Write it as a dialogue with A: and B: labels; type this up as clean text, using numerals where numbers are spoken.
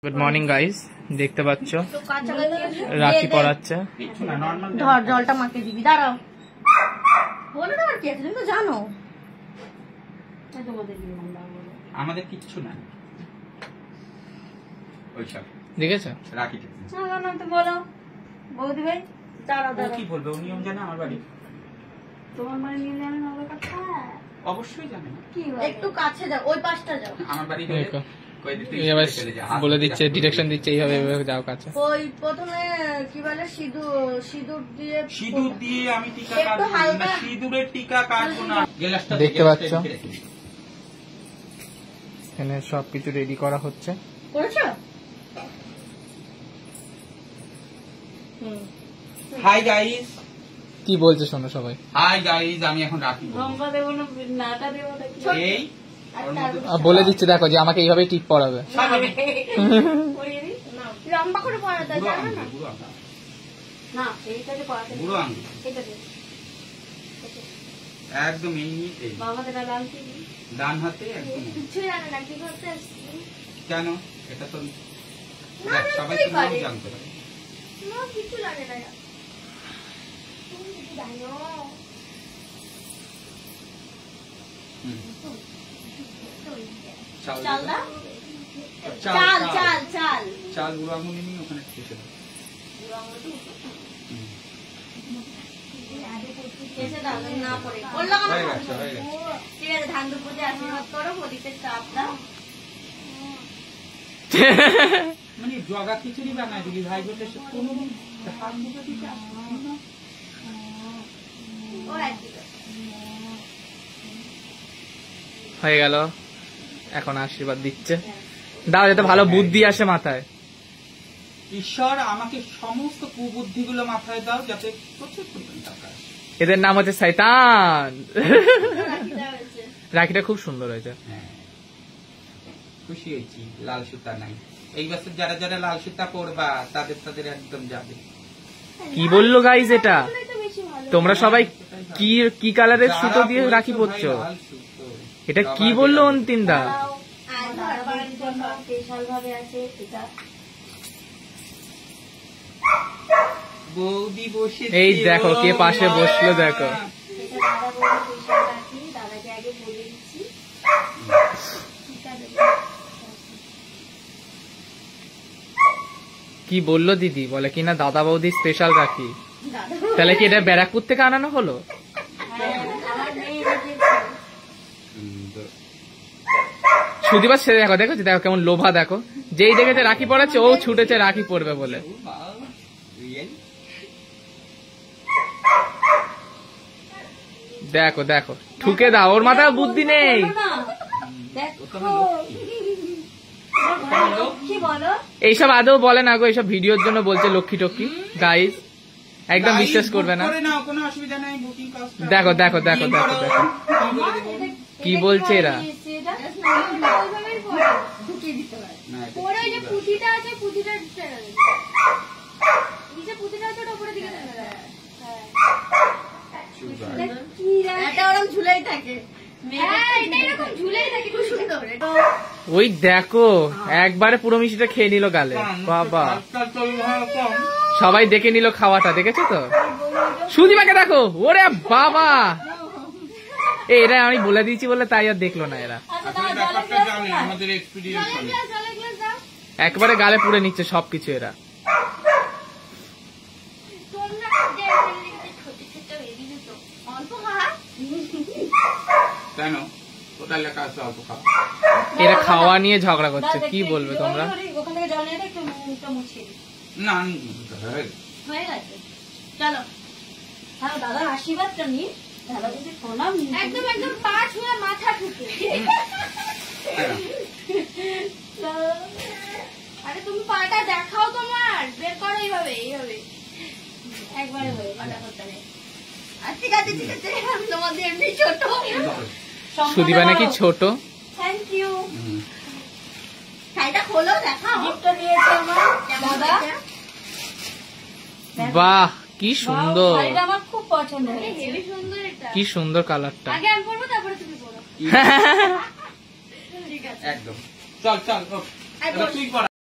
A: Good morning guys, দেখতে পাচ্ছ রাখি পরাচ্ছে।
B: ধর জলটা মাকে দিবি, দাঁড়াও বলে দাও। আর কি আছে তুমি তো জানো,
C: আমাদের কিচ্ছু না ওইসব।
A: দেখেছো
C: রাখি
B: না তো বলো বৌদি ভাই। দাঁড়াও
C: ও কি বলবে? ও নিয়ম জানে আমার বাড়ি?
B: তোমার মানে নিয়ে জানে না ওর কথা?
C: অবশ্যই জানে না।
B: কি একটু কাছে যাও, ওই পাশটা যাও।
C: আমার বাড়ি
A: এবার বলে দিচ্ছে, ডিরেকশন দিচ্ছে, এইভাবে এইভাবে যাও কাছে।
B: ওই প্রথমে কি বলে সিঁদুর দিয়ে
C: আমি টিকা কাটবো না, সিঁদুরের টিকা কাটবো না।
A: দেখতে পাচ্ছ এখানে সবকিছু রেডি করা হচ্ছে।
B: করেছো?
C: হাই গাইস,
A: কি বলছে শোনো সবাই।
C: হাই গাইস, আমি এখন রাখি
B: লম্বা দেবো না নাটা দেবো নাকি?
C: এই
A: বলে দিচ্ছে দেখো যে আমাকে এইভাবে টিপ পরাবে।
B: লম্বা করে পড়াতে জানো না? না এইটাকে পড়াতে
C: বুড়ো আঙ্গুল
B: এটা দে
C: একদম এই
B: বাবা দাদা লাল কি
C: ডান হাতে একদম।
B: কিছু জানে না কি করতে আসছে।
C: কেন? এটা তো
B: না,
C: সবাই
B: তুই
C: তো
B: পারে।
C: জানতে পারে।
B: না কিছু জানে না। তুমি কি জানো? চাল দা চাল চাল চাল
C: চাল বুড়ো আঙুল নিয়ে ওখানে ঠেসে দাও।
B: এসে দাও না পড়ে বললাম
C: হয়ে গেছে, হয়ে গেছে।
B: ঠিক আছে, ধান দুপুরে আশীর্বাদ করো, প্রদীপের চাপ দাও।
C: মানে জগা খিচুড়ি বানায় দিলি ভাই বলে সে কোনোদিন হাত মুখে দিতে আসে না।
B: ও একদিকে
A: হয়ে গেল, এখন আশীর্বাদ দিচ্ছে। দাও যাতে ভালো বুদ্ধি আসে মাথায়।
C: ঈশ্বর আমাকে সমস্ত কুবুদ্ধি গুলো মাথায় দাও, যাতে প্রচুর পরিমাণ টাকা আসে।
A: এদের নাম হচ্ছে শয়তান।
B: রাখিটা হয়েছে।
A: রাখিটা খুব সুন্দর হয়েছে।
C: হ্যাঁ, খুশি হয়েছি। লাল সুতা নাই এই বছর। যারা যারা লাল সুতা পরবা তাদের একদম যাবে।
A: কি বললো গাইজ এটা?
B: তাহলে তো বেশি ভালো।
A: তোমরা সবাই কি কি কালারের সুতো দিয়ে রাখি পরছো? এটা কি বললো অন্তিম দা?
B: আর দাদাবাড়ির জন্য স্পেশাল ভাবে আছে এটা।
C: বৌদি বসে
A: এই দেখো কে পাশে বসলো, দেখো।
B: এটা দাদা বলে স্পেশাল রাখি, দাদাকে আগে বলে দিচ্ছি। ঠিক আছে।
A: কি বললো দিদি? বলে কিনা দাদা বৌদি স্পেশাল রাখি।
B: দাদা
A: তাহলে কি এটা ব্যারাকপুর থেকে আনানো হলো?
B: আমার মেয়ে রেখেছে।
A: সুদীপার ছেলে দেখো, দেখো দেখো কেমন লোভা, দেখো যেই দেখেছে রাখি পড়াচ্ছে ও ছুটেছে রাখি পরবে বলে। দেখো দেখো ঠুকে দাও, ওর মাথায় বুদ্ধি নেই।
B: কি বলো?
A: এইসব আদৌ বলে না গো, এইসব ভিডিওর জন্য বলছে লক্ষ্মী টক্ষ্মী। গাইজ একদম বিশ্বাস করবে না। দেখো দেখো দেখো দেখো দেখো কি বলছে এরা।
B: পরে যে পুঁথিটা আছে, পুঁথিটা নিচে পুঁথিটা আছে, ওটা উপরে দিকে এটা ওরকম ঝুলেই থাকে। এটা এরকম ঝুলেই থাকে, খুব সুন্দর।
A: ওই দেখো একবারে পুরো মিষ্টিটা খেয়ে নিল গালে। বাবা, সবাই দেখে নিল খাওয়াটা, দেখেছো তো? সুদীপাকে দেখো, ওরে বাবা। এরা আমি বলে দিয়েছি বলে তাই আর দেখলো না এরা। একবারে গালে পুড়ে নিচ্ছে সবকিছু এরা। এরা খাওয়া নিয়ে ঝগড়া করছে, কি বলবে তোমরা?
B: ওখান থেকে জল নিয়ে একটু মুখটা মুছিয়ে দিই।
C: না
B: হয়ে গেছে, চলো। হ্যাঁ, দাদার আশীর্বাদটা নিই। দাদা যদি প্রণাম একদম একদম পা ছুঁয়ে মাথা ঠুকে। আরে তুমি পাটা দেখাও, তোমার বের করো এইভাবে এইভাবে একবারে হয়ে পাটা করতে নেই। ঠিক আছে ঠিক আছে, তোমাদের এমনি ছোট।
A: সুদীপা নাকি ছোট।
B: Thank you. শাড়িটা খোলো, দেখাও। গিফটটা দিয়েছে আমার দাদা।
A: বাহ কি সুন্দর,
B: শাড়িটা আমার খুব পছন্দ হয়েছে। হেভি সুন্দর এটা।
A: কি সুন্দর কালারটা।
B: আগে আমি পরবো, তারপরে তুমি পরো। ঠিক আছে
C: একদম। চল চল তুই